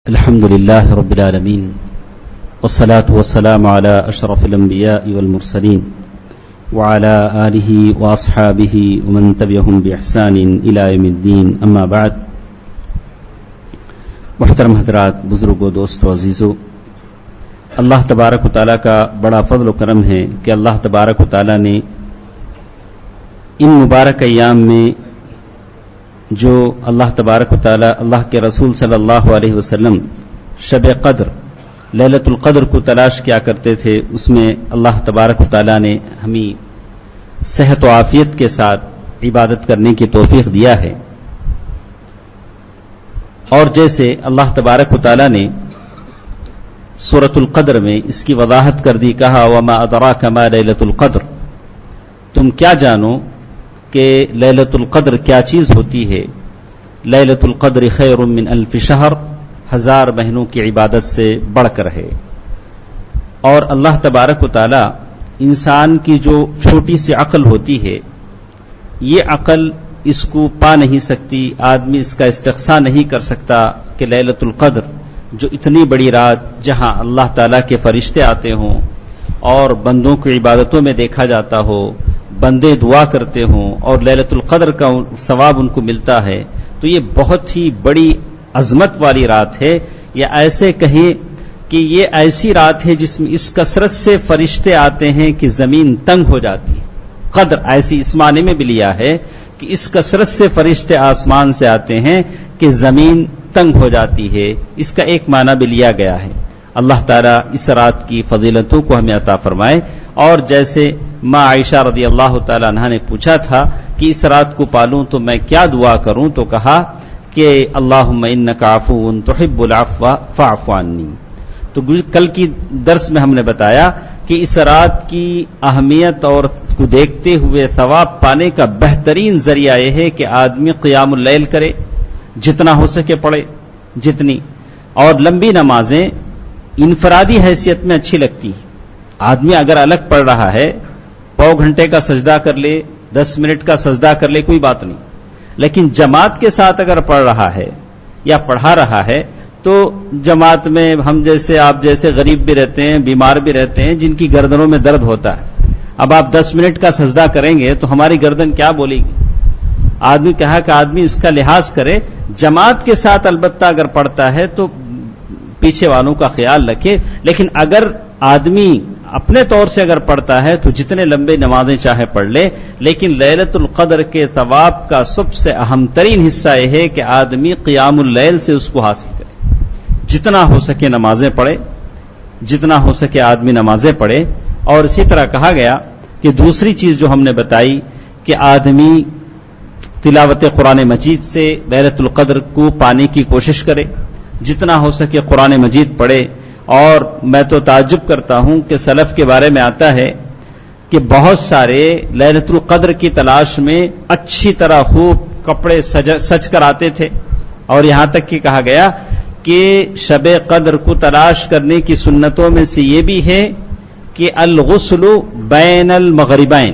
الحمد لله رب العالمين والصلاة والسلام على أشرف الأنبياء والمرسلين وعلى آله وأصحابه ومن تبعهم بإحسان إلى يوم الدين أما بعد محترم حضرات، بزرگوں، دوستوں، عزیزوں، اللہ تبارک و تعالیٰ کا بڑا فضل و کرم ہے کہ اللہ تبارک و تعالیٰ نے ان مبارک ایام میں جو اللہ تبارک و تعالیٰ اللہ کے رسول صلی اللہ علیہ وسلم شب قدر لیلۃ القدر کو تلاش کیا کرتے تھے، اس میں اللہ تبارک و تعالیٰ نے ہمیں صحت و عافیت کے ساتھ عبادت کرنے کی توفیق دیا ہے۔ اور جیسے اللہ تبارک و تعالیٰ نے سورۃ القدر میں اس کی وضاحت کر دی، کہا وما ادراک ما لیلۃ القدر، تم کیا جانو کہ لیلۃ القدر کیا چیز ہوتی ہے۔ لیلۃ القدر خیر من الف شہر، 1000 مہینوں کی عبادت سے بڑھ کر ہے۔ اور اللہ تبارک و تعالی انسان کی جو چھوٹی سی عقل ہوتی ہے، یہ عقل اس کو پا نہیں سکتی، آدمی اس کا استقصاء نہیں کر سکتا کہ لیلۃ القدر جو اتنی بڑی رات جہاں اللہ تعالیٰ کے فرشتے آتے ہوں اور بندوں کی عبادتوں میں دیکھا جاتا ہو، بندے دعا کرتے ہوں اور لیلۃ القدر کا ثواب ان کو ملتا ہے، تو یہ بہت ہی بڑی عظمت والی رات ہے۔ یا ایسے کہیں کہ یہ ایسی رات ہے جس میں اس کثرت سے فرشتے آتے ہیں کہ زمین تنگ ہو جاتی ہے۔ قدر ایسی اس معنی میں بھی لیا ہے کہ اس کثرت سے فرشتے آسمان سے آتے ہیں کہ زمین تنگ ہو جاتی ہے، اس کا ایک معنی بھی لیا گیا ہے۔ اللہ تعالیٰ اس رات کی فضیلتوں کو ہمیں عطا فرمائے۔ اور جیسے ماں عائشہ رضی اللہ تعالیٰ عنہا نے پوچھا تھا کہ اس رات کو پالوں تو میں کیا دعا کروں، تو کہا کہ اللہم انک عفو تحب العفو فاعف عنی۔ تو کل کی درس میں ہم نے بتایا کہ اس رات کی اہمیت اور کو دیکھتے ہوئے ثواب پانے کا بہترین ذریعہ یہ ہے کہ آدمی قیام اللیل کرے، جتنا ہو سکے پڑھے، جتنی، اور لمبی نمازیں انفرادی حیثیت میں اچھی لگتی۔ آدمی اگر الگ پڑھ رہا ہے، پاؤ گھنٹے کا سجدہ کر لے، 10 منٹ کا سجدہ کر لے، کوئی بات نہیں، لیکن جماعت کے ساتھ اگر پڑھ رہا ہے یا پڑھا رہا ہے تو جماعت میں ہم جیسے آپ جیسے غریب بھی رہتے ہیں، بیمار بھی رہتے ہیں، جن کی گردنوں میں درد ہوتا ہے۔ اب آپ 10 منٹ کا سجدہ کریں گے تو ہماری گردن کیا بولے گی؟ آدمی کہا کہ آدمی اس کا لحاظ کرے، جماعت کے ساتھ البتہ اگر پڑھتا ہے تو پیچھے والوں کا خیال رکھے، لیکن اگر آدمی اپنے طور سے اگر پڑھتا ہے تو جتنے لمبے نمازیں چاہے پڑھ لے، لیکن لیلۃ القدر کے ثواب کا سب سے اہم ترین حصہ یہ ہے کہ آدمی قیام اللیل سے اس کو حاصل کرے، جتنا ہو سکے نمازیں پڑھے، جتنا ہو سکے آدمی نمازیں پڑھے۔ اور اسی طرح کہا گیا کہ دوسری چیز جو ہم نے بتائی کہ آدمی تلاوت قرآن مجید سے لیلۃ القدر کو پانے کی کوشش کرے، جتنا ہو سکے قرآن مجید پڑھے۔ اور میں تو تعجب کرتا ہوں کہ سلف کے بارے میں آتا ہے کہ بہت سارے لیلۃ القدر کی تلاش میں اچھی طرح خوب کپڑے سج کر آتے تھے، اور یہاں تک کہ کہا گیا کہ شب قدر کو تلاش کرنے کی سنتوں میں سے یہ بھی ہے کہ الغسل بین المغربین،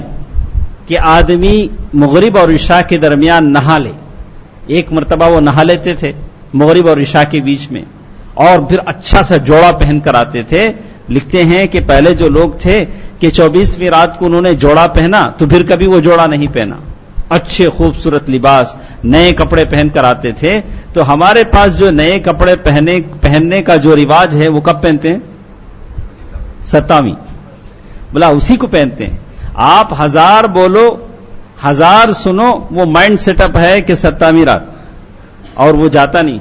کہ آدمی مغرب اور عشاء کے درمیان نہا لے۔ ایک مرتبہ وہ نہا لیتے تھے مغرب اور عشاء کے بیچ میں، اور پھر اچھا سا جوڑا پہن کر آتے تھے۔ لکھتے ہیں کہ پہلے جو لوگ تھے کہ 24ویں رات کو انہوں نے جوڑا پہنا تو پھر کبھی وہ جوڑا نہیں پہنا، اچھے خوبصورت لباس نئے کپڑے پہن کر آتے تھے۔ تو ہمارے پاس جو نئے کپڑے پہننے کا جو رواج ہے وہ کب پہنتے ہیں؟ 27ویں، بلا اسی کو پہنتے ہیں۔ آپ 1000 بولو، 1000 سنو، وہ مائنڈ سیٹ اپ ہے کہ 27ویں رات، اور وہ جاتا نہیں۔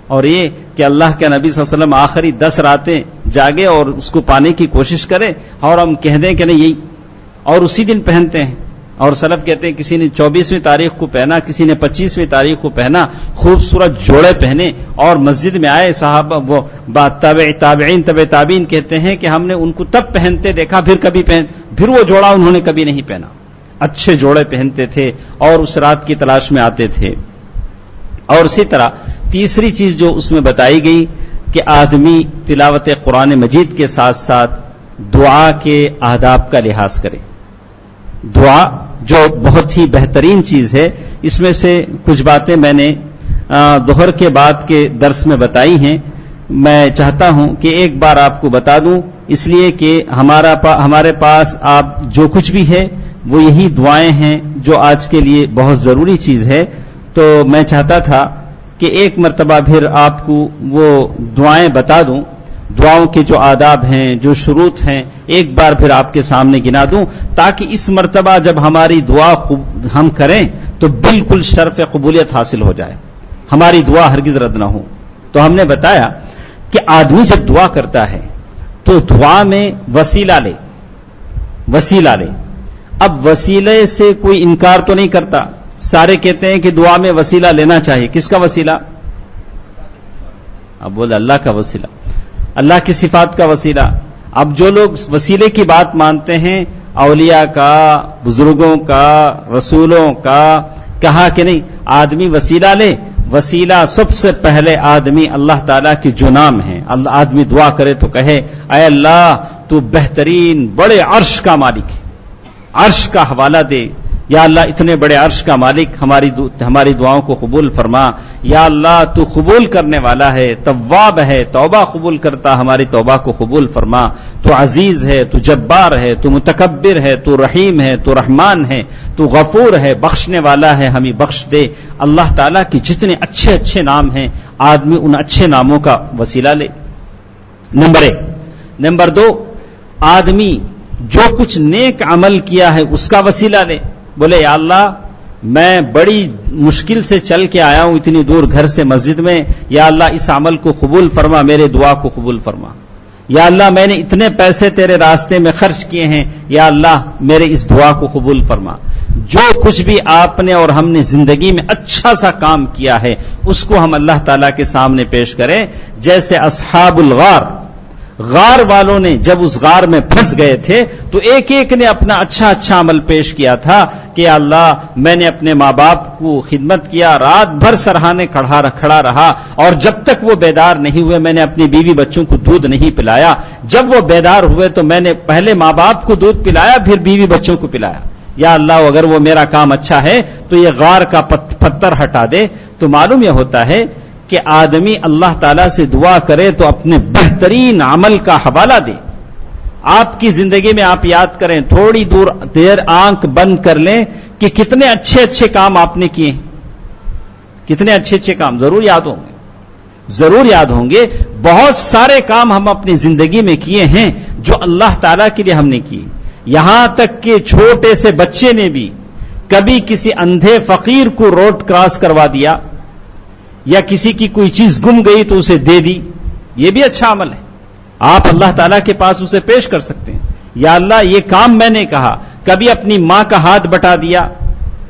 اور یہ کہ اللہ کے نبی صلی اللہ علیہ وسلم آخری 10 راتیں جاگے اور اس کو پانے کی کوشش کرے، اور ہم کہہ دیں کہ نہیں یہی، اور اسی دن پہنتے ہیں۔ اور سلف کہتے ہیں کسی نے 24ویں تاریخ کو پہنا، کسی نے 25ویں تاریخ کو پہنا، خوبصورت جوڑے پہنے اور مسجد میں آئے۔ صحابہ وہ تابعین تابعین کہتے ہیں کہ ہم نے ان کو تب پہنتے دیکھا، پھر وہ جوڑا انہوں نے کبھی نہیں پہنا۔ اچھے جوڑے پہنتے تھے اور اس رات کی تلاش میں آتے تھے۔ اور اسی طرح تیسری چیز جو اس میں بتائی گئی کہ آدمی تلاوت قرآن مجید کے ساتھ ساتھ دعا کے آداب کا لحاظ کرے۔ دعا جو بہت ہی بہترین چیز ہے، اس میں سے کچھ باتیں میں نے ظہر کے بعد کے درس میں بتائی ہیں میں چاہتا ہوں کہ ایک بار آپ کو بتا دوں، اس لیے کہ ہمارے پاس آپ جو کچھ بھی ہے وہ یہی دعائیں ہیں جو آج کے لیے بہت ضروری چیز ہے. تو میں چاہتا تھا کہ ایک مرتبہ پھر آپ کو وہ دعائیں بتا دوں، دعاؤں کے جو آداب ہیں، جو شروط ہیں، ایک بار پھر آپ کے سامنے گنا دوں، تاکہ اس مرتبہ جب ہماری دعا ہم کریں تو بالکل شرف قبولیت حاصل ہو جائے، ہماری دعا ہرگز رد نہ ہو. تو ہم نے بتایا کہ آدمی جب دعا کرتا ہے تو دعا میں وسیلہ لے. اب وسیلے سے کوئی انکار تو نہیں کرتا، سارے کہتے ہیں کہ دعا میں وسیلہ لینا چاہیے. کس کا وسیلہ؟ اب بولے اللہ کا وسیلہ، اللہ کی صفات کا وسیلہ. اب جو لوگ وسیلے کی بات مانتے ہیں، اولیاء کا، بزرگوں کا، رسولوں کا، کہا کہ نہیں آدمی وسیلہ لے. وسیلہ سب سے پہلے آدمی اللہ تعالیٰ کی جو نام ہے، آدمی دعا کرے تو کہے اے اللہ تو بہترین بڑے عرش کا مالک ہے، عرش کا حوالہ دے. یا اللہ اتنے بڑے عرش کا مالک ہماری دعاؤں کو قبول فرما. یا اللہ تو قبول کرنے والا ہے، تواب ہے، توبہ قبول کرتا، ہماری توبہ کو قبول فرما. تو عزیز ہے، تو جبار ہے، تو متکبر ہے، تو رحیم ہے، تو رحمان ہے، تو غفور ہے، بخشنے والا ہے، ہمیں بخش دے. اللہ تعالیٰ کے جتنے اچھے اچھے نام ہیں، آدمی ان اچھے ناموں کا وسیلہ لے. نمبر 1. نمبر 2، آدمی جو کچھ نیک عمل کیا ہے اس کا وسیلہ لے. بولے یا اللہ میں بڑی مشکل سے چل کے آیا ہوں اتنی دور گھر سے مسجد میں، یا اللہ اس عمل کو قبول فرما، میرے دعا کو قبول فرما. یا اللہ میں نے اتنے پیسے تیرے راستے میں خرچ کیے ہیں، یا اللہ میرے اس دعا کو قبول فرما. جو کچھ بھی آپ نے اور ہم نے زندگی میں اچھا سا کام کیا ہے اس کو ہم اللہ تعالیٰ کے سامنے پیش کریں. جیسے اصحاب الغار، غار والوں نے جب اس غار میں پھنس گئے تھے تو ایک ایک نے اپنا اچھا عمل پیش کیا تھا کہ اللہ میں نے اپنے ماں باپ کو خدمت کیا، رات بھر سرہانے کھڑا رہا، اور جب تک وہ بیدار نہیں ہوئے میں نے اپنی بیوی بچوں کو دودھ نہیں پلایا. جب وہ بیدار ہوئے تو میں نے پہلے ماں باپ کو دودھ پلایا، پھر بیوی بچوں کو پلایا. یا اللہ اگر وہ میرا کام اچھا ہے تو یہ غار کا پتھر ہٹا دے. تو معلوم یہ ہوتا ہے کہ آدمی اللہ تعالیٰ سے دعا کرے تو اپنے بہترین عمل کا حوالہ دے. آپ کی زندگی میں آپ یاد کریں، تھوڑی دیر آنکھ بند کر لیں کہ کتنے اچھے اچھے کام آپ نے کیے ہیں، کتنے اچھے اچھے کام ضرور یاد ہوں گے. بہت سارے کام ہم اپنی زندگی میں کیے ہیں جو اللہ تعالیٰ کے لیے ہم نے کیے. یہاں تک کہ چھوٹے سے بچے نے بھی کبھی کسی اندھے فقیر کو روڈ کراس کروا دیا، یا کسی کی کوئی چیز گم گئی تو اسے دے دی، یہ بھی اچھا عمل ہے. آپ اللہ تعالیٰ کے پاس اسے پیش کر سکتے ہیں. یا اللہ یہ کام میں نے کہا، کبھی اپنی ماں کا ہاتھ بٹا دیا،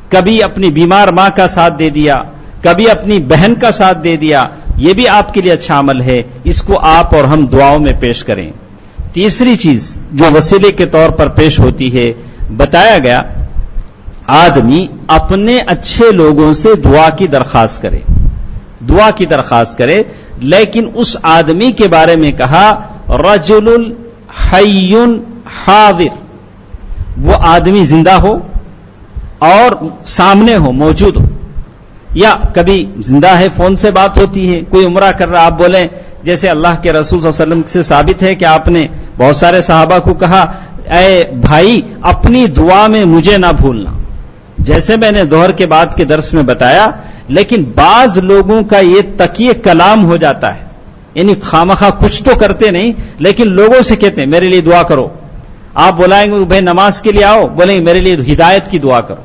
کبھی اپنی بیمار ماں کا ساتھ دے دیا، کبھی اپنی بہن کا ساتھ دے دیا، یہ بھی آپ کے لیے اچھا عمل ہے. اس کو آپ اور ہم دعاؤں میں پیش کریں. تیسری چیز جو وسیلے کے طور پر پیش ہوتی ہے، بتایا گیا آدمی اپنے اچھے لوگوں سے دعا کی درخواست کرے، لیکن اس آدمی کے بارے میں کہا رجل حی حاضر، وہ آدمی زندہ ہو اور سامنے ہو، موجود ہو. یا کبھی زندہ ہے، فون سے بات ہوتی ہے، کوئی عمرہ کر رہا، آپ بولیں جیسے اللہ کے رسول صلی اللہ علیہ وسلم سے ثابت ہے کہ آپ نے بہت سارے صحابہ کو کہا اے بھائی اپنی دعا میں مجھے نہ بھولنا. جیسے میں نے ظہر کے بعد کے درس میں بتایا، لیکن بعض لوگوں کا یہ تقیہ کلام ہو جاتا ہے، یعنی خامخواہ کچھ تو کرتے نہیں لیکن لوگوں سے کہتے ہیں میرے لیے دعا کرو. آپ بلائیں گے بھائی نماز کے لیے آؤ، بولیں گے میرے لیے ہدایت کی دعا کرو.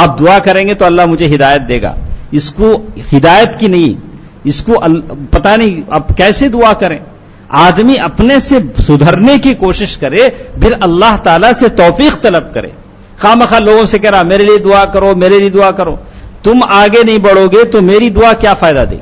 آپ دعا کریں گے تو اللہ مجھے ہدایت دے گا. اس کو ہدایت کی نہیں، اس کو پتہ نہیں اب کیسے دعا کریں. آدمی اپنے سے سدھرنے کی کوشش کرے، پھر اللہ تعالیٰ سے توفیق طلب کرے. خامخواہ لوگوں سے کہہ رہا میرے لیے دعا کرو، میرے لیے دعا کرو. تم آگے نہیں بڑھو گے تو میری دعا کیا فائدہ دے؟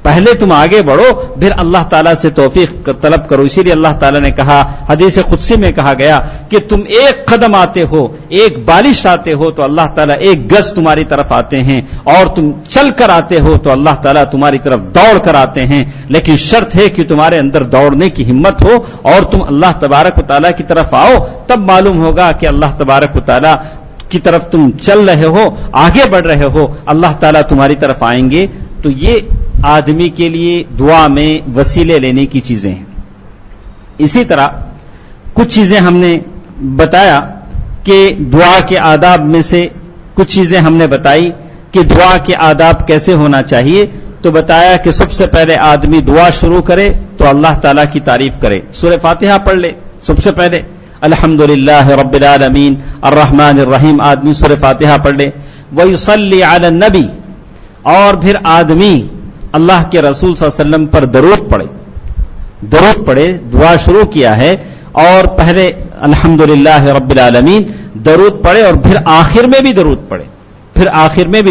پہلے تم آگے بڑھو، پھر اللہ تعالیٰ سے توفیق طلب کرو. اسی لیے اللہ تعالیٰ نے کہا، حدیث قدسی میں کہا گیا کہ تم ایک قدم آتے ہو، ایک بالش آتے ہو تو اللہ تعالیٰ ایک گز تمہاری طرف آتے ہیں، اور تم چل کر آتے ہو تو اللہ تعالیٰ تمہاری طرف دوڑ کر آتے ہیں. لیکن شرط ہے کہ تمہارے اندر دوڑنے کی ہمت ہو اور تم اللہ تبارک و تعالیٰ کی طرف آؤ. تب معلوم ہوگا کہ اللہ تبارک و تعالیٰ کی طرف تم چل رہے ہو، آگے بڑھ رہے ہو، اللہ تعالیٰ تمہاری طرف آئیں گے. تو یہ آدمی کے لیے دعا میں وسیلے لینے کی چیزیں ہیں. اسی طرح کچھ چیزیں ہم نے بتایا کہ دعا کے آداب میں سے کچھ چیزیں ہم نے بتائی کہ دعا کے آداب کیسے ہونا چاہیے. تو بتایا کہ سب سے پہلے آدمی دعا شروع کرے تو اللہ تعالیٰ کی تعریف کرے, سورہ فاتحہ پڑھ لے. سب سے پہلے الحمدللہ رب العالمین الرحمن الرحیم آدمی سورہ فاتحہ پڑھ لے. ویصلی علی النبی, اور پھر آدمی اللہ کے رسول صلی اللہ علیہ وسلم پر درود پڑھے. دعا شروع کیا ہے اور پہلے الحمدللہ رب العالمین درود پڑھے اور پھر آخر میں بھی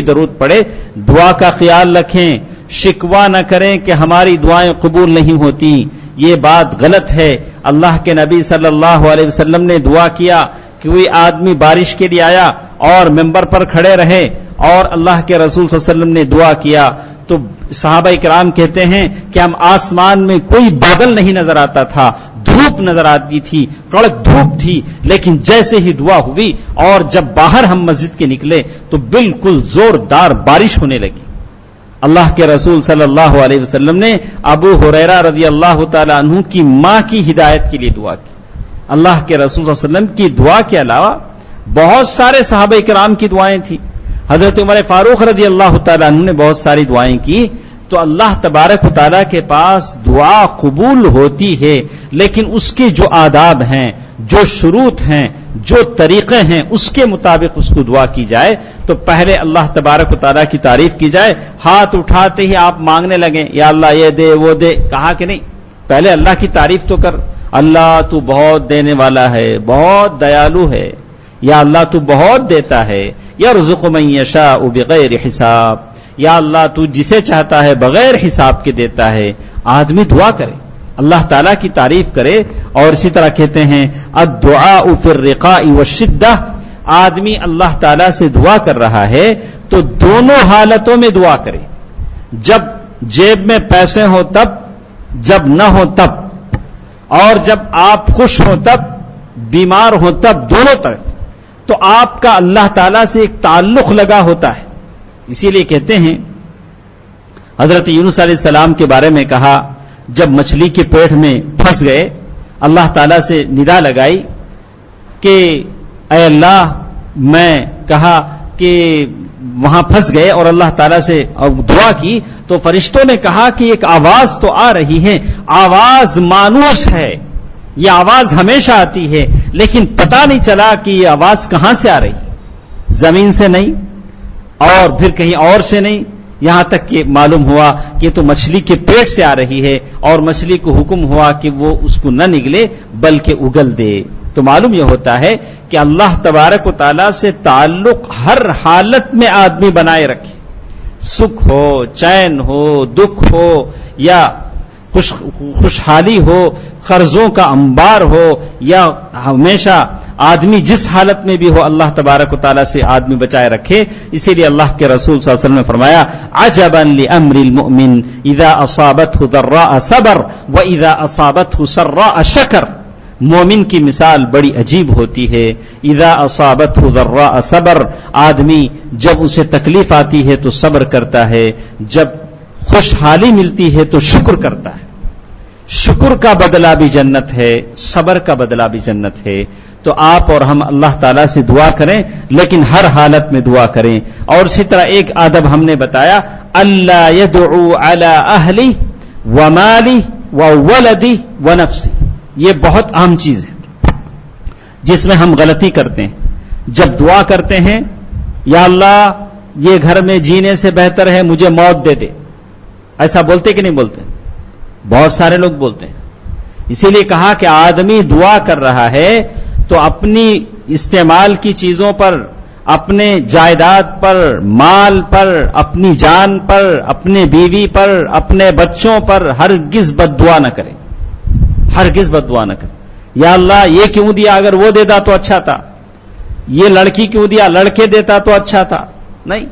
درود پڑھے. دعا کا خیال رکھیں, شکوہ نہ کریں کہ ہماری دعائیں قبول نہیں ہوتی, یہ بات غلط ہے. اللہ کے نبی صلی اللہ علیہ وسلم نے دعا کیا کہ کوئی آدمی بارش کے لیے آیا اور ممبر پر کھڑے رہے اور اللہ کے رسول صلی اللہ علیہ وسلم نے دعا کیا تو صحابہ کرام کہتے ہیں کہ ہم آسمان میں کوئی بادل نہیں نظر آتا تھا, دھوپ نظر آتی تھی, کڑک دھوپ تھی, لیکن جیسے ہی دعا ہوئی اور جب باہر ہم مسجد کے نکلے تو بالکل زوردار بارش ہونے لگی. اللہ کے رسول صلی اللہ علیہ وسلم نے ابو ہریرہ رضی اللہ تعالی عنہ کی ماں کی ہدایت کے لیے دعا کی. اللہ کے رسول صلی اللہ علیہ وسلم کی دعا کے علاوہ بہت سارے صحابہ کرام کی دعائیں تھیں. حضرت عمر فاروق رضی اللہ تعالی عنہ نے بہت ساری دعائیں کی. تو اللہ تبارک و تعالیٰ کے پاس دعا قبول ہوتی ہے, لیکن اس کے جو آداب ہیں, جو شروط ہیں, جو طریقے ہیں, اس کے مطابق اس کو دعا کی جائے. تو پہلے اللہ تبارک و تعالیٰ کی تعریف کی جائے. ہاتھ اٹھاتے ہی آپ مانگنے لگیں یا اللہ یہ دے وہ دے, کہا کہ نہیں, پہلے اللہ کی تعریف تو کر. اللہ تو بہت دینے والا ہے, بہت دیالو ہے, یا اللہ تو بہت دیتا ہے. یرزق من یشاء بغیر حساب, یا اللہ تو جسے چاہتا ہے بغیر حساب کے دیتا ہے. آدمی دعا کرے, اللہ تعالیٰ کی تعریف کرے. اور اسی طرح کہتے ہیں الدعاء فی الرخاء والشدہ, آدمی اللہ تعالیٰ سے دعا کر رہا ہے تو دونوں حالتوں میں دعا کرے, جب جیب میں پیسے ہوں تب, جب نہ ہو تب, اور جب آپ خوش ہوں تب, بیمار ہوں تب, دونوں طرف. تو آپ کا اللہ تعالیٰ سے ایک تعلق لگا ہوتا ہے. اسی لیے کہتے ہیں حضرت یونس علیہ السلام کے بارے میں کہا, جب مچھلی کے پیٹ میں پھنس گئے اللہ تعالیٰ سے ندا لگائی کہ اے اللہ, میں کہا کہ وہاں پھنس گئے اور اللہ تعالیٰ سے دعا کی تو فرشتوں نے کہا کہ ایک آواز تو آ رہی ہے, آواز مانوس ہے, یہ آواز ہمیشہ آتی ہے, لیکن پتہ نہیں چلا کہ یہ آواز کہاں سے آ رہی, زمین سے نہیں اور پھر کہیں اور سے نہیں, یہاں تک کہ معلوم ہوا کہ تو مچھلی کے پیٹ سے آ رہی ہے اور مچھلی کو حکم ہوا کہ وہ اس کو نہ نگلے بلکہ اگل دے. تو معلوم یہ ہوتا ہے کہ اللہ تبارک و تعالیٰ سے تعلق ہر حالت میں آدمی بنائے رکھے, سکھ ہو, چین ہو, دکھ ہو, یا خوشحالی ہو, قرضوں کا انبار ہو, یا ہمیشہ آدمی جس حالت میں بھی ہو اللہ تبارک و تعالیٰ سے آدمی بچائے رکھے. اسی لیے اللہ کے رسول صلی اللہ علیہ وسلم نے فرمایا عجبا لامر المؤمن اذا اصابته ضراء صبر واذا اصابته سراء شکر. مومن کی مثال بڑی عجیب ہوتی ہے. اذا اصابته ضراء صبر, آدمی جب اسے تکلیف آتی ہے تو صبر کرتا ہے, جب خوشحالی ملتی ہے تو شکر کرتا ہے. شکر کا بدلہ بھی جنت ہے, صبر کا بدلہ بھی جنت ہے. تو آپ اور ہم اللہ تعالیٰ سے دعا کریں, لیکن ہر حالت میں دعا کریں. اور اسی طرح ایک ادب ہم نے بتایا, اللہ یدعو علی اہلی ومالی وولدی ونفسی. یہ بہت اہم چیز ہے جس میں ہم غلطی کرتے ہیں. جب دعا کرتے ہیں یا اللہ یہ گھر میں جینے سے بہتر ہے مجھے موت دے دے, ایسا بولتے کہ نہیں بولتے؟ بہت سارے لوگ بولتے ہیں. اسی لیے کہا کہ آدمی دعا کر رہا ہے تو اپنی استعمال کی چیزوں پر, اپنے جائیداد پر, مال پر, اپنی جان پر, اپنے بیوی پر, اپنے بچوں پر ہرگز بد دعا نہ کرے, ہرگز بد دعا نہ کرے. یا اللہ یہ کیوں دیا, اگر وہ دیتا تو اچھا تھا, یہ لڑکی کیوں دیا, لڑکے دیتا تو اچھا تھا. نہیں,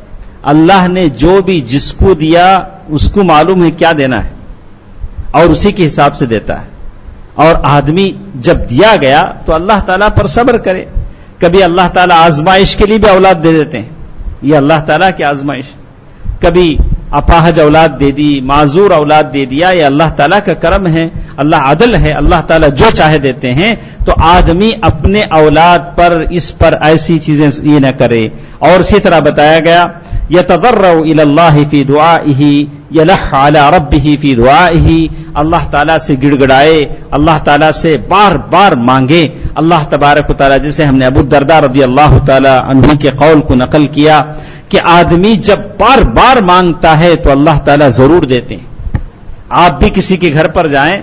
اللہ نے جو بھی جس کو دیا اس کو معلوم ہے کیا دینا ہے اور اسی کے حساب سے دیتا ہے. اور آدمی جب دیا گیا تو اللہ تعالیٰ پر صبر کرے. کبھی اللہ تعالیٰ آزمائش کے لیے بھی اولاد دے دیتے ہیں, یہ اللہ تعالیٰ کی آزمائش. کبھی اپاہج اولاد دے دی، معذور اولاد دے دیا، یہ اللہ تعالیٰ کا کرم ہے، اللہ عدل ہے، اللہ تعالیٰ جو چاہے دیتے ہیں. تو آدمی اپنے اولاد پر اس پر ایسی چیزیں یہ نہ کرے. اور اسی طرح بتایا گیا یتضرع الی اللہ فی دعائہ یلح علی ربہ فی دعائہ، اللہ تعالیٰ سے گڑ گڑائے، اللہ تعالیٰ سے بار بار مانگے. اللہ تبارک و تعالیٰ، جسے ہم نے ابو الدرداء رضی اللہ تعالیٰ عنہ کے قول کو نقل کیا کہ آدمی جب بار بار مانگتا ہے تو اللہ تعالیٰ ضرور دیتے ہیں. آپ بھی کسی کے گھر پر جائیں،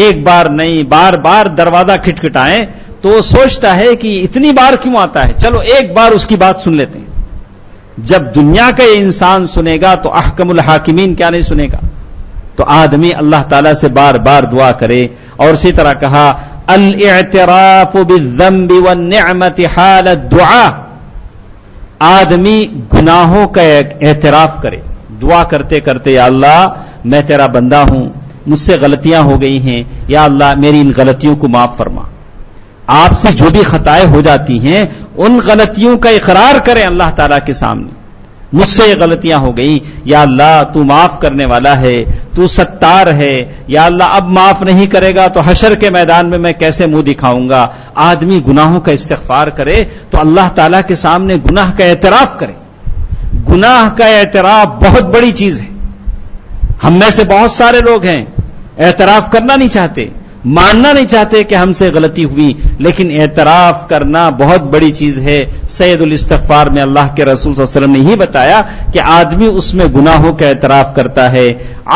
ایک بار نہیں بار بار دروازہ کھٹکھٹائیں تو وہ سوچتا ہے کہ اتنی بار کیوں آتا ہے، چلو ایک بار اس کی بات سن لیتے ہیں. جب دنیا کا یہ انسان سنے گا تو احکم الحاکمین کیا نہیں سنے گا. تو آدمی اللہ تعالیٰ سے بار بار دعا کرے. اور اسی طرح کہا الاعتراف بالذنب والنعمت حال الدعاء، آدمی گناہوں کا اعتراف کرے، دعا کرتے کرتے یا اللہ میں تیرا بندہ ہوں، مجھ سے غلطیاں ہو گئی ہیں، یا اللہ میری ان غلطیوں کو معاف فرما. آپ سے جو بھی خطائیں ہو جاتی ہیں ان غلطیوں کا اقرار کریں اللہ تعالیٰ کے سامنے، مجھ سے یہ غلطیاں ہو گئی، یا اللہ تو معاف کرنے والا ہے، تو ستار ہے، یا اللہ اب معاف نہیں کرے گا تو حشر کے میدان میں میں کیسے منہ دکھاؤں گا. آدمی گناہوں کا استغفار کرے تو اللہ تعالیٰ کے سامنے گناہ کا اعتراف کرے. گناہ کا اعتراف بہت بڑی چیز ہے. ہم میں سے بہت سارے لوگ ہیں اعتراف کرنا نہیں چاہتے، ماننا نہیں چاہتے کہ ہم سے غلطی ہوئی، لیکن اعتراف کرنا بہت بڑی چیز ہے. سید الاستغفار میں اللہ کے رسول صلی اللہ علیہ وسلم نے ہی بتایا کہ آدمی اس میں گناہوں کا اعتراف کرتا ہے.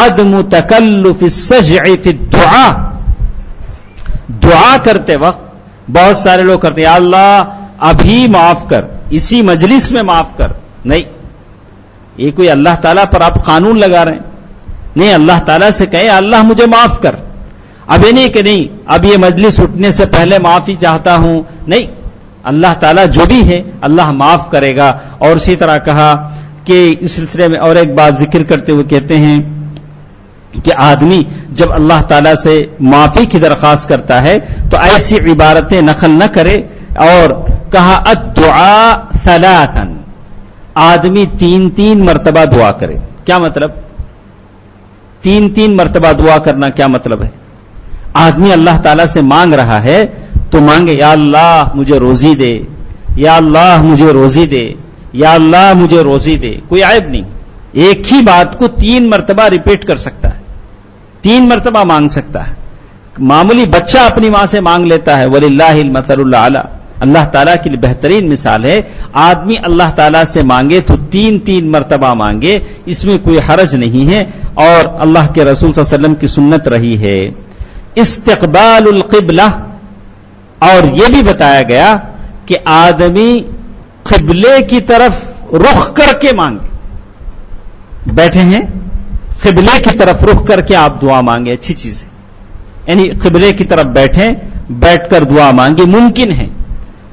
عدم تکلف السجع فی الدعاء، دعا کرتے وقت بہت سارے لوگ کرتے ہیں یا اللہ ابھی معاف کر، اسی مجلس میں معاف کر. نہیں، یہ کوئی اللہ تعالیٰ پر آپ قانون لگا رہے ہیں. نہیں، اللہ تعالیٰ سے کہیں اللہ مجھے معاف کر. اب یہ نہیں کہ نہیں اب یہ مجلس اٹھنے سے پہلے معافی چاہتا ہوں، نہیں، اللہ تعالیٰ جو بھی ہے اللہ معاف کرے گا. اور اسی طرح کہا کہ اس سلسلے میں اور ایک بات ذکر کرتے ہوئے کہتے ہیں کہ آدمی جب اللہ تعالیٰ سے معافی کی درخواست کرتا ہے تو ایسی عبارتیں نقل نہ کرے. اور کہا الدعاء ثلاثا، آدمی تین مرتبہ دعا کرے. کیا مطلب؟ تین مرتبہ دعا کرنا کیا مطلب ہے؟ آدمی اللہ تعالیٰ سے مانگ رہا ہے تو مانگے یا اللہ مجھے روزی دے، یا اللہ مجھے روزی دے، یا اللہ مجھے روزی دے. کوئی عیب نہیں، ایک ہی بات کو 3 مرتبہ ریپیٹ کر سکتا ہے، 3 مرتبہ مانگ سکتا ہے. معمولی بچہ اپنی ماں سے مانگ لیتا ہے، وَلِلَّهِ الْمَثَلُ الْأَعْلَى، اللہ تعالیٰ کے لیے بہترین مثال ہے. آدمی اللہ تعالیٰ سے مانگے تو 3 مرتبہ مانگے، اس میں کوئی حرج نہیں ہے. اور اللہ کے رسول صلی اللہ علیہ وسلم کی سنت رہی ہے استقبال القبلہ. اور یہ بھی بتایا گیا کہ آدمی قبلے کی طرف رخ کر کے مانگے. بیٹھے ہیں قبلے کی طرف رخ کر کے آپ دعا مانگے، اچھی چیز ہے. یعنی قبلے کی طرف بیٹھیں، بیٹھ کر دعا مانگے. ممکن ہے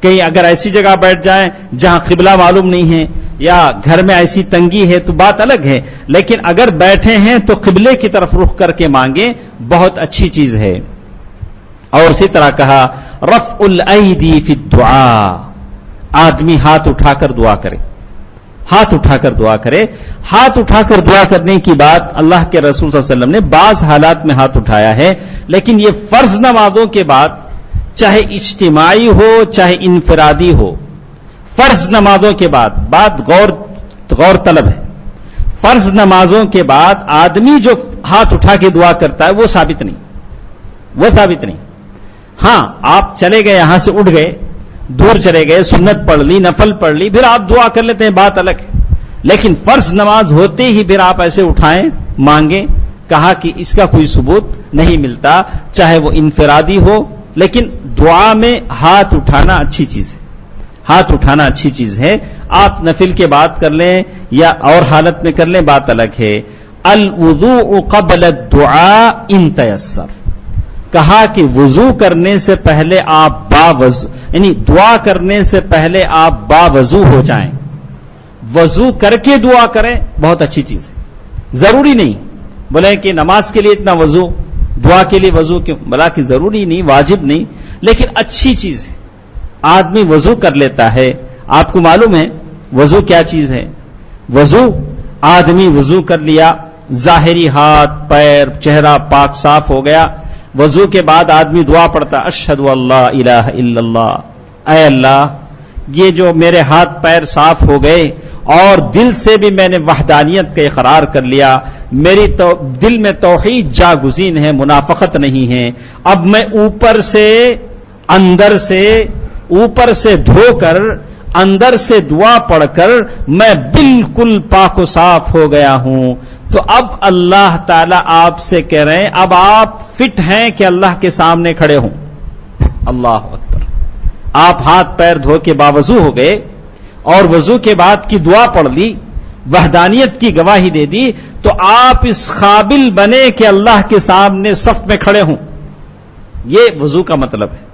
کہیں اگر ایسی جگہ بیٹھ جائیں جہاں قبلہ معلوم نہیں ہے یا گھر میں ایسی تنگی ہے تو بات الگ ہے، لیکن اگر بیٹھے ہیں تو قبلے کی طرف رخ کر کے مانگیں، بہت اچھی چیز ہے. اور اسی طرح کہا رفع الایدی فی الدعاء، آدمی ہاتھ اٹھا کر دعا کرے. ہاتھ اٹھا کر دعا کرے. ہاتھ اٹھا کر دعا کرنے کی بات اللہ کے رسول صلی اللہ علیہ وسلم نے بعض حالات میں ہاتھ اٹھایا ہے، لیکن یہ فرض نمازوں کے بعد چاہے اجتماعی ہو چاہے انفرادی ہو، فرض نمازوں کے بعد بات غور طلب ہے. فرض نمازوں کے بعد آدمی جو ہاتھ اٹھا کے دعا کرتا ہے وہ ثابت نہیں. ہاں آپ چلے گئے، یہاں سے اٹھ گئے، دور چلے گئے، سنت پڑھ لی، نفل پڑھ لی، پھر آپ دعا کر لیتے ہیں، بات الگ ہے. لیکن فرض نماز ہوتے ہی پھر آپ ایسے اٹھائیں مانگیں، کہا کہ اس کا کوئی ثبوت نہیں ملتا، چاہے وہ انفرادی ہو. لیکن دعا میں ہاتھ اٹھانا اچھی چیز ہے، ہاتھ اٹھانا اچھی چیز ہے. آپ نفل کے بعد کر لیں یا اور حالت میں کر لیں، بات الگ ہے. الوضوء قبل الدعاء ان تیسر، کہا کہ وضو کرنے سے پہلے آپ باوضو، یعنی دعا کرنے سے پہلے آپ باوضو ہو جائیں. وضو کر کے دعا کریں، بہت اچھی چیز ہے. ضروری نہیں بولے کہ نماز کے لیے اتنا وضو، دعا کے لیے وضو کیوں، بلا کہ ضروری نہیں، واجب نہیں، لیکن اچھی چیز ہے. آدمی وضو کر لیتا ہے. آپ کو معلوم ہے وضو کیا چیز ہے؟ وضو آدمی وضو کر لیا، ظاہری ہاتھ پیر چہرہ پاک صاف ہو گیا، وضو کے بعد آدمی دعا پڑھتا اشہد اللہ الہ الا اللہ، اے اللہ یہ جو میرے ہاتھ پیر صاف ہو گئے اور دل سے بھی میں نے وحدانیت کا اقرار کر لیا، میری دل میں توحید جاگزین ہے، منافقت نہیں ہے، اب میں اوپر سے دھو کر اندر سے دعا پڑھ کر میں بالکل پاک و صاف ہو گیا ہوں، تو اب اللہ تعالیٰ آپ سے کہہ رہے ہیں اب آپ فٹ ہیں کہ اللہ کے سامنے کھڑے ہوں۔ اللہ اکبر، آپ ہاتھ پیر دھو کے باوضو ہو گئے اور وضو کے بعد کی دعا پڑھ لی، وحدانیت کی گواہی دے دی، تو آپ اس قابل بنے کہ اللہ کے سامنے صف میں کھڑے ہوں۔ یہ وضو کا مطلب ہے۔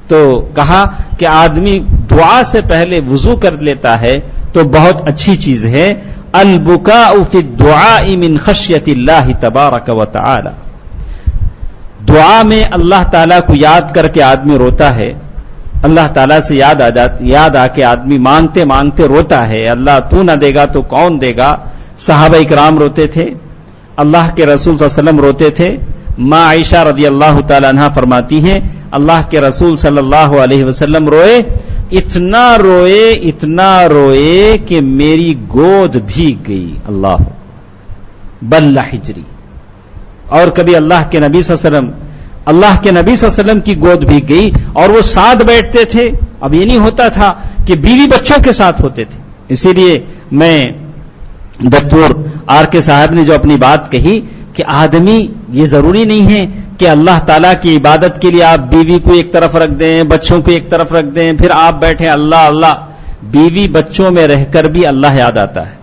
تو کہا کہ آدمی دعا سے پہلے وضو کر لیتا ہے تو بہت اچھی چیز ہے۔ البکاء فی الدعاء من خشیت اللہ تبارک و تعالی، دعا میں اللہ تعالیٰ کو یاد کر کے آدمی روتا ہے، اللہ تعالیٰ سے یاد آ کے آدمی مانگتے مانگتے روتا ہے، اللہ تو نہ دے گا تو کون دے گا۔ صحابہ اکرام روتے تھے، اللہ کے رسول صلی اللہ علیہ وسلم روتے تھے، ماں عائشہ رضی اللہ تعالیٰ عنہا فرماتی ہیں اللہ کے رسول صلی اللہ علیہ وسلم روئے، اتنا روئے کہ میری گود بھیگ گئی، اللہ بل حجری۔ اور کبھی اللہ کے نبی صلی اللہ علیہ وسلم کی گود بھیگ گئی اور وہ ساتھ بیٹھتے تھے۔ اب یہ نہیں ہوتا تھا کہ بیوی بچوں کے ساتھ ہوتے تھے، اسی لیے میں دکتور آر کے صاحب نے جو اپنی بات کہی کہ آدمی یہ ضروری نہیں ہے کہ اللہ تعالیٰ کی عبادت کے لیے آپ بیوی کو ایک طرف رکھ دیں، بچوں کو ایک طرف رکھ دیں، پھر آپ بیٹھیں اللہ اللہ۔ بیوی بچوں میں رہ کر بھی اللہ یاد آتا ہے۔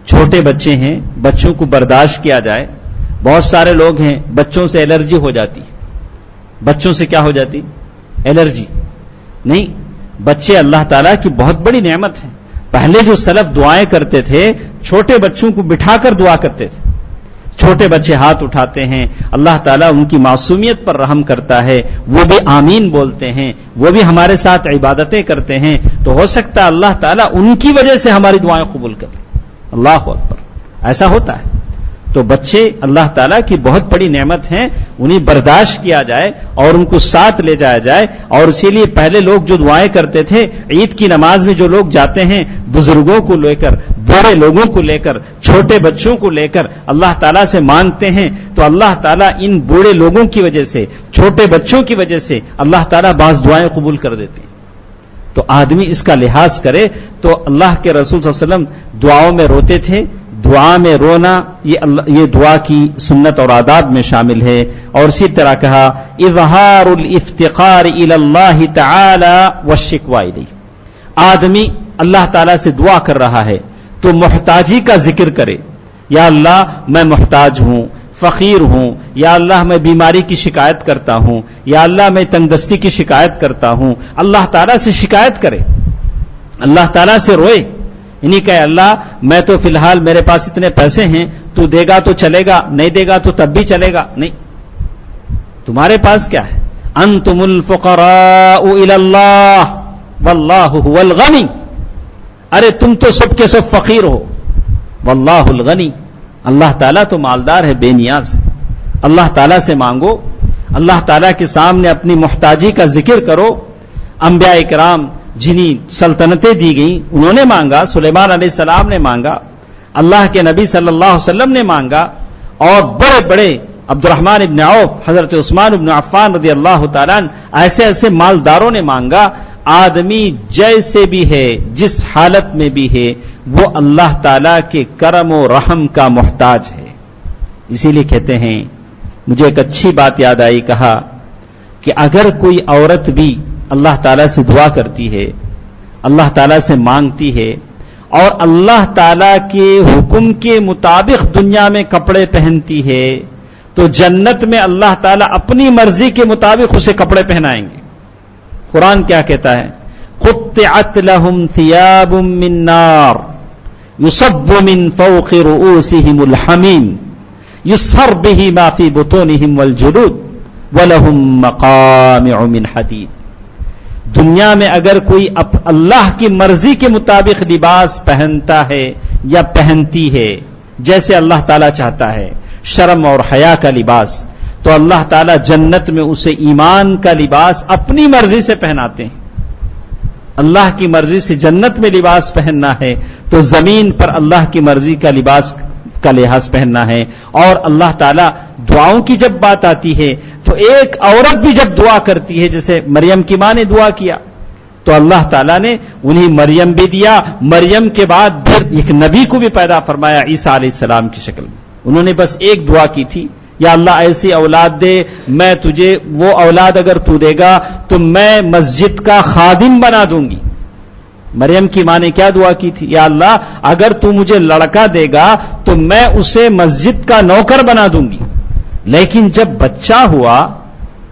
چھوٹے بچے ہیں، بچوں کو برداشت کیا جائے۔ بہت سارے لوگ ہیں بچوں سے الرجی ہو جاتی، بچوں سے کیا ہو جاتی؟ الرجی۔ نہیں، بچے اللہ تعالیٰ کی بہت بڑی نعمت ہے۔ پہلے جو سلف دعائیں کرتے تھے چھوٹے بچوں کو بٹھا کر دعا کرتے تھے، چھوٹے بچے ہاتھ اٹھاتے ہیں، اللہ تعالیٰ ان کی معصومیت پر رحم کرتا ہے، وہ بھی آمین بولتے ہیں، وہ بھی ہمارے ساتھ عبادتیں کرتے ہیں، تو ہو سکتا ہے اللہ تعالیٰ ان کی وجہ سے ہماری دعائیں قبول کرے۔ اللہ اکبر، ایسا ہوتا ہے۔ تو بچے اللہ تعالیٰ کی بہت بڑی نعمت ہیں، انہیں برداشت کیا جائے اور ان کو ساتھ لے جایا جائے۔ اور اسی لیے پہلے لوگ جو دعائیں کرتے تھے، عید کی نماز میں جو لوگ جاتے ہیں بزرگوں کو لے کر، بڑے لوگوں کو لے کر، چھوٹے بچوں کو لے کر اللہ تعالیٰ سے مانگتے ہیں، تو اللہ تعالیٰ ان بوڑھے لوگوں کی وجہ سے، چھوٹے بچوں کی وجہ سے اللہ تعالیٰ بعض دعائیں قبول کر دیتے ہیں۔ تو آدمی اس کا لحاظ کرے۔ تو اللہ کے رسول صلی اللہ علیہ وسلم دعاؤں میں روتے تھے، دعا میں رونا یہ دعا کی سنت اور آداب میں شامل ہے۔ اور اسی طرح کہا اظہار الافتقار الی اللہ تعالی والشکوى الیہ، آدمی اللہ تعالیٰ سے دعا کر رہا ہے تو محتاجی کا ذکر کرے، یا اللہ میں محتاج ہوں، فقیر ہوں، یا اللہ میں بیماری کی شکایت کرتا ہوں، یا اللہ میں تنگدستی کی شکایت کرتا ہوں، اللہ تعالیٰ سے شکایت کرے، اللہ تعالیٰ سے روئے۔ انہیں کہ اللہ میں تو فی الحال میرے پاس اتنے پیسے ہیں، تو دے گا تو چلے گا، نہیں دے گا تو تب بھی چلے گا، نہیں، تمہارے پاس کیا ہے؟ انتم الفقراء الی اللہ واللہ هو الغنی، ارے تم تو سب کے سب فقیر ہو، واللہ الغنی، اللہ تعالیٰ تو مالدار ہے، بے نیاز ہے۔ اللہ تعالیٰ سے مانگو، اللہ تعالیٰ کے سامنے اپنی محتاجی کا ذکر کرو۔ انبیاء کرام جنہیں سلطنتیں دی گئیں انہوں نے مانگا، سلیمان علیہ السلام نے مانگا، اللہ کے نبی صلی اللہ علیہ وسلم نے مانگا، اور بڑے بڑے عبد الرحمن ابن عوف، حضرت عثمان ابن عفان رضی اللہ تعالیٰ عنہ، ایسے ایسے مالداروں نے مانگا۔ آدمی جیسے بھی ہے، جس حالت میں بھی ہے، وہ اللہ تعالیٰ کے کرم و رحم کا محتاج ہے۔ اسی لیے کہتے ہیں، مجھے ایک اچھی بات یاد آئی، کہا کہ اگر کوئی عورت بھی اللہ تعالیٰ سے دعا کرتی ہے، اللہ تعالیٰ سے مانگتی ہے، اور اللہ تعالیٰ کے حکم کے مطابق دنیا میں کپڑے پہنتی ہے، تو جنت میں اللہ تعالیٰ اپنی مرضی کے مطابق اسے کپڑے پہنائیں گے۔ قرآن کیا کہتا ہے؟ قطعت لهم ثياب من نار يصب من فوق رؤوسهم الحميم يصهر به ما في بطونهم والجلود ولهم مقامع من حديد۔ دنیا میں اگر کوئی اللہ کی مرضی کے مطابق لباس پہنتا ہے، یا پہنتی ہے جیسے اللہ تعالیٰ چاہتا ہے شرم اور حیا کا لباس، تو اللہ تعالیٰ جنت میں اسے ایمان کا لباس اپنی مرضی سے پہناتے ہیں۔ اللہ کی مرضی سے جنت میں لباس پہننا ہے تو زمین پر اللہ کی مرضی کا لباس کا لحاظ پہننا ہے۔ اور اللہ تعالیٰ دعاؤں کی جب بات آتی ہے تو ایک عورت بھی جب دعا کرتی ہے، جیسے مریم کی ماں نے دعا کیا تو اللہ تعالیٰ نے انہیں مریم بھی دیا، مریم کے بعد پھر ایک نبی کو بھی پیدا فرمایا عیسیٰ علیہ السلام کی شکل میں۔ انہوں نے بس ایک دعا کی تھی، یا اللہ ایسی اولاد دے، میں تجھے وہ اولاد اگر تو دے گا تو میں مسجد کا خادم بنا دوں گی۔ مریم کی ماں نے کیا دعا کی تھی؟ یا اللہ اگر تو مجھے لڑکا دے گا تو میں اسے مسجد کا نوکر بنا دوں گی۔ لیکن جب بچہ ہوا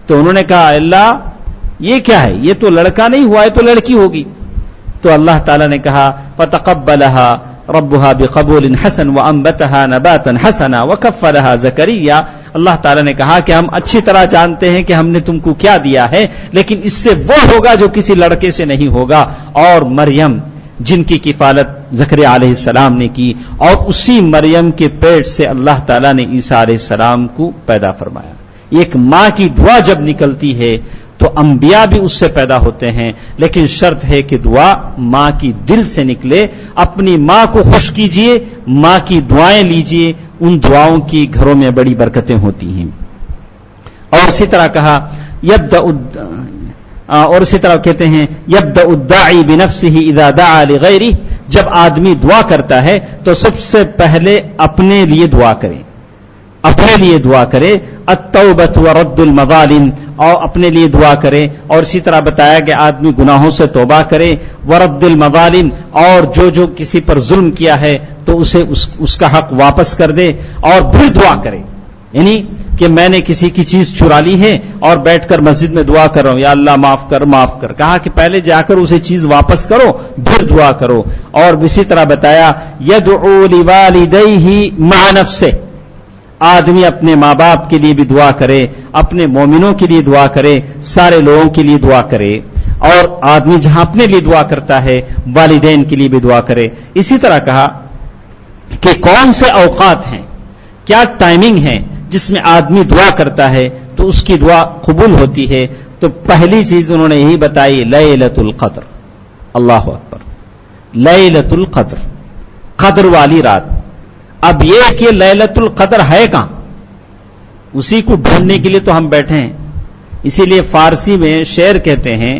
تو انہوں نے کہا اللہ یہ کیا ہے، یہ تو لڑکا نہیں ہوا ہے تو لڑکی ہوگی۔ تو اللہ تعالیٰ نے کہا فَتَقَبَّلَهَا ربها بقبول حسن وانبتها نباتا حسنا وكفلها زكريا۔ اللہ تعالیٰ نے کہا کہ ہم اچھی طرح جانتے ہیں کہ ہم نے تم کو کیا دیا ہے، لیکن اس سے وہ ہوگا جو کسی لڑکے سے نہیں ہوگا۔ اور مریم جن کی کفالت زکریا علیہ السلام نے کی، اور اسی مریم کے پیٹ سے اللہ تعالیٰ نے عیسیٰ علیہ السلام کو پیدا فرمایا۔ ایک ماں کی دعا جب نکلتی ہے تو انبیاء بھی اس سے پیدا ہوتے ہیں، لیکن شرط ہے کہ دعا ماں کی دل سے نکلے۔ اپنی ماں کو خوش کیجئے، ماں کی دعائیں لیجئے، ان دعاؤں کی گھروں میں بڑی برکتیں ہوتی ہیں۔ اور اسی طرح کہا اور اسی طرح کہتے ہیں یبدأ الداعی بنفسہ اذا دعا لغیرہ، جب آدمی دعا کرتا ہے تو سب سے پہلے اپنے لیے دعا کرے، اپنے لیے دعا کرے۔ التوبۃ ورد المظالم، اور اپنے لیے دعا کرے۔ اور اسی طرح بتایا کہ آدمی گناہوں سے توبہ کرے، ورد المظالم، اور جو کسی پر ظلم کیا ہے تو اسے اس کا حق واپس کر دے، اور پھر دعا کرے۔ یعنی کہ میں نے کسی کی چیز چرا لی ہے اور بیٹھ کر مسجد میں دعا کر رہا ہوں یا اللہ معاف کر معاف کر، کہا کہ پہلے جا کر اسے چیز واپس کرو پھر دعا کرو۔ اور اسی طرح بتایا یدعو لوالدیہ مع نفسہ، آدمی اپنے ماں باپ کے لیے بھی دعا کرے، اپنے مومنوں کے لیے دعا کرے، سارے لوگوں کے لیے دعا کرے۔ اور آدمی جہاں اپنے لیے دعا کرتا ہے والدین کے لیے بھی دعا کرے۔ اسی طرح کہا کہ کون سے اوقات ہیں، کیا ٹائمنگ ہے جس میں آدمی دعا کرتا ہے تو اس کی دعا قبول ہوتی ہے۔ تو پہلی چیز انہوں نے یہی بتائی لیلۃ القدر۔ اللہ اکبر، لیلۃ القدر، قدر والی رات۔ اب یہ کہ لیلۃ القدر ہے کہاں، اسی کو ڈھونڈنے کے لیے تو ہم بیٹھے ہیں۔ اسی لیے فارسی میں شعر کہتے ہیں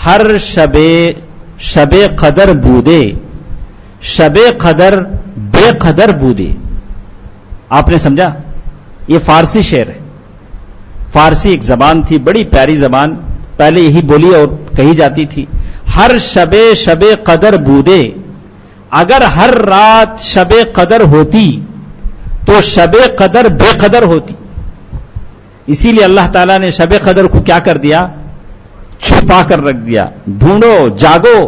ہر شب قدر بودے، شب قدر بے قدر بودے۔ آپ نے سمجھا؟ یہ فارسی شعر ہے۔ فارسی ایک زبان تھی، بڑی پیاری زبان، پہلے یہی بولی اور کہی جاتی تھی۔ ہر شب قدر بودے، اگر ہر رات شب قدر ہوتی تو شب قدر بے قدر ہوتی۔ اسی لیے اللہ تعالیٰ نے شب قدر کو کیا کر دیا؟ چھپا کر رکھ دیا۔ ڈھونڈو، جاگو،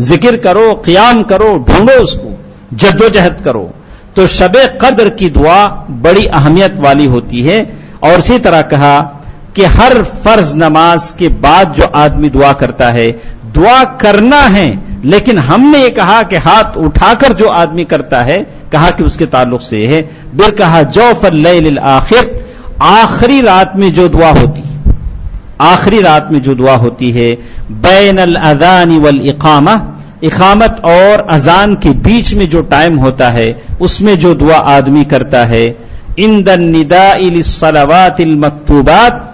ذکر کرو، قیام کرو، ڈھونڈو اس کو، جدوجہد کرو۔ تو شب قدر کی دعا بڑی اہمیت والی ہوتی ہے۔ اور اسی طرح کہا کہ ہر فرض نماز کے بعد جو آدمی دعا کرتا ہے، دعا کرنا ہے، لیکن ہم نے یہ کہا کہ ہاتھ اٹھا کر جو آدمی کرتا ہے، کہا کہ اس کے تعلق سے یہ ہے۔ پھر کہا جوف اللیل الآخر، آخری رات میں جو دعا ہوتی، آخری رات میں جو دعا ہوتی ہے، بین الاذان والاقامہ، اقامت اور اذان کے بیچ میں جو ٹائم ہوتا ہے، اس میں جو دعا آدمی کرتا ہے، عند النداء للصلوات المکتوبات،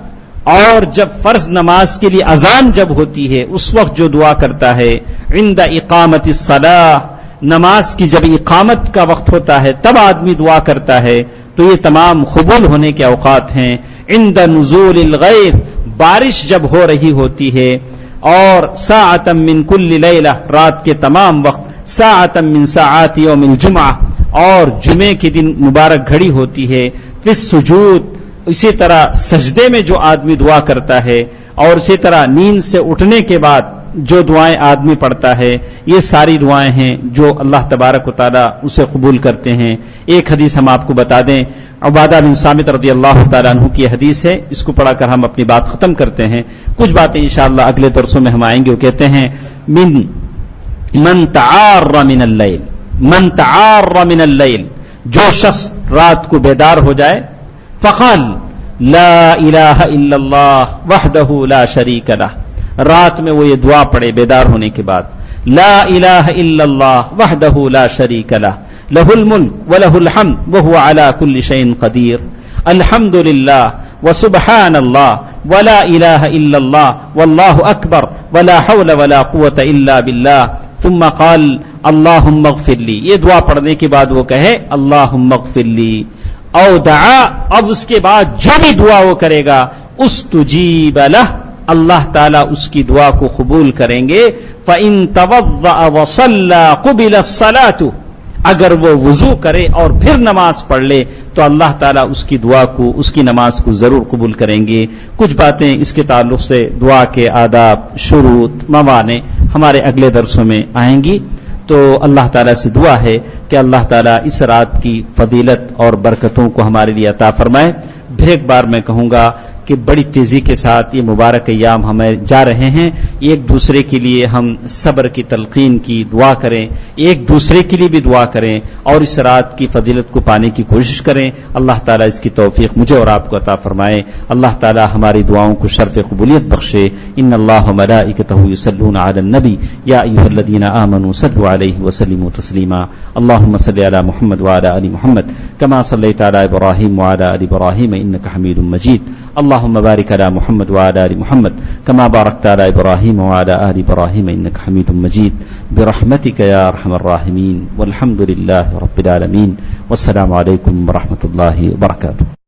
اور جب فرض نماز کے لیے اذان جب ہوتی ہے اس وقت جو دعا کرتا ہے، عند اقامت الصلاۃ، نماز کی جب اقامت کا وقت ہوتا ہے تب آدمی دعا کرتا ہے، تو یہ تمام قبول ہونے کے اوقات ہیں۔ عند نزول الغیث، بارش جب ہو رہی ہوتی ہے، اور ساعۃ من کل لیلہ، رات کے تمام وقت، ساعۃ من ساعات یوم الجمعہ، اور جمعے کے دن مبارک گھڑی ہوتی ہے، فی السجود، اسی طرح سجدے میں جو آدمی دعا کرتا ہے، اور اسی طرح نیند سے اٹھنے کے بعد جو دعائیں آدمی پڑھتا ہے، یہ ساری دعائیں ہیں جو اللہ تبارک و تعالیٰ اسے قبول کرتے ہیں۔ ایک حدیث ہم آپ کو بتا دیں، عبادہ بن صامت رضی اللہ تعالیٰ عنہ کی حدیث ہے، اس کو پڑھا کر ہم اپنی بات ختم کرتے ہیں۔ کچھ باتیں انشاءاللہ اگلے درسوں میں ہم آئیں گے۔ وہ کہتے ہیں من تعار من اللیل، من تعار من اللیل، جو شخص رات کو بیدار ہو جائے، فقال لا الہ الا اللہ وحدہ لا شریک لہ، رات میں وہ یہ دعا پڑھے بیدار ہونے کے بعد، لا الہ الا اللہ وحدہ لا شریک لہ، لہ الملک ولہ الحمد وہو علی کل شیء قدیر، الحمد للہ وسبحان اللہ ولا الہ الا اللہ واللہ اکبر ولا حول ولا قوة الا باللہ، ثم قال اللہم اغفر لی، یہ دعا پڑھنے کے بعد وہ کہے اللہم اغفر لی، او دعا، اب اس کے بعد جو بھی دعا وہ کرے گا استجیب لہ، اللہ تعالیٰ اس کی دعا کو قبول کریں گے، فَإِن تَوَضَّأَ وَصَلَّى قُبِلَ الصَّلَاةُ، اگر وہ وضو کرے اور پھر نماز پڑھ لے تو اللہ تعالیٰ اس کی دعا کو، اس کی نماز کو ضرور قبول کریں گے۔ کچھ باتیں اس کے تعلق سے دعا کے آداب، شروط، موانع ہمارے اگلے درسوں میں آئیں گی، تو اللہ تعالیٰ سے دعا ہے کہ اللہ تعالیٰ اس رات کی فضیلت اور برکتوں کو ہمارے لیے عطا فرمائے۔ پھر ایک بار میں کہوں گا کہ بڑی تیزی کے ساتھ یہ مبارک ایام ہمیں جا رہے ہیں، ایک دوسرے کے لیے ہم صبر کی تلقین کی دعا کریں، ایک دوسرے کے لیے بھی دعا کریں اور اس رات کی فضیلت کو پانے کی کوشش کریں۔ اللہ تعالیٰ اس کی توفیق مجھے اور آپ کو عطا فرمائے۔ اللہ تعالیٰ ہماری دعاؤں کو شرف قبولیت بخشے۔ ان اللہ وملائکتہ یصلون علی النبی یا ایھا الذین آمنوا صلوا علیہ وسلموا تسلیما۔ اللهم صل علی محمد وعلی آل محمد کما صلیت علی ابراہیم وعلی آل ابراہیم انک حمید مجید۔ اللهم بارك على محمد وعلى آل محمد كما باركت على إبراهيم وعلى آل إبراهيم إنك حميد مجيد برحمتك يا أرحم الراحمين والحمد لله رب العالمين والسلام عليكم ورحمة الله وبركاته۔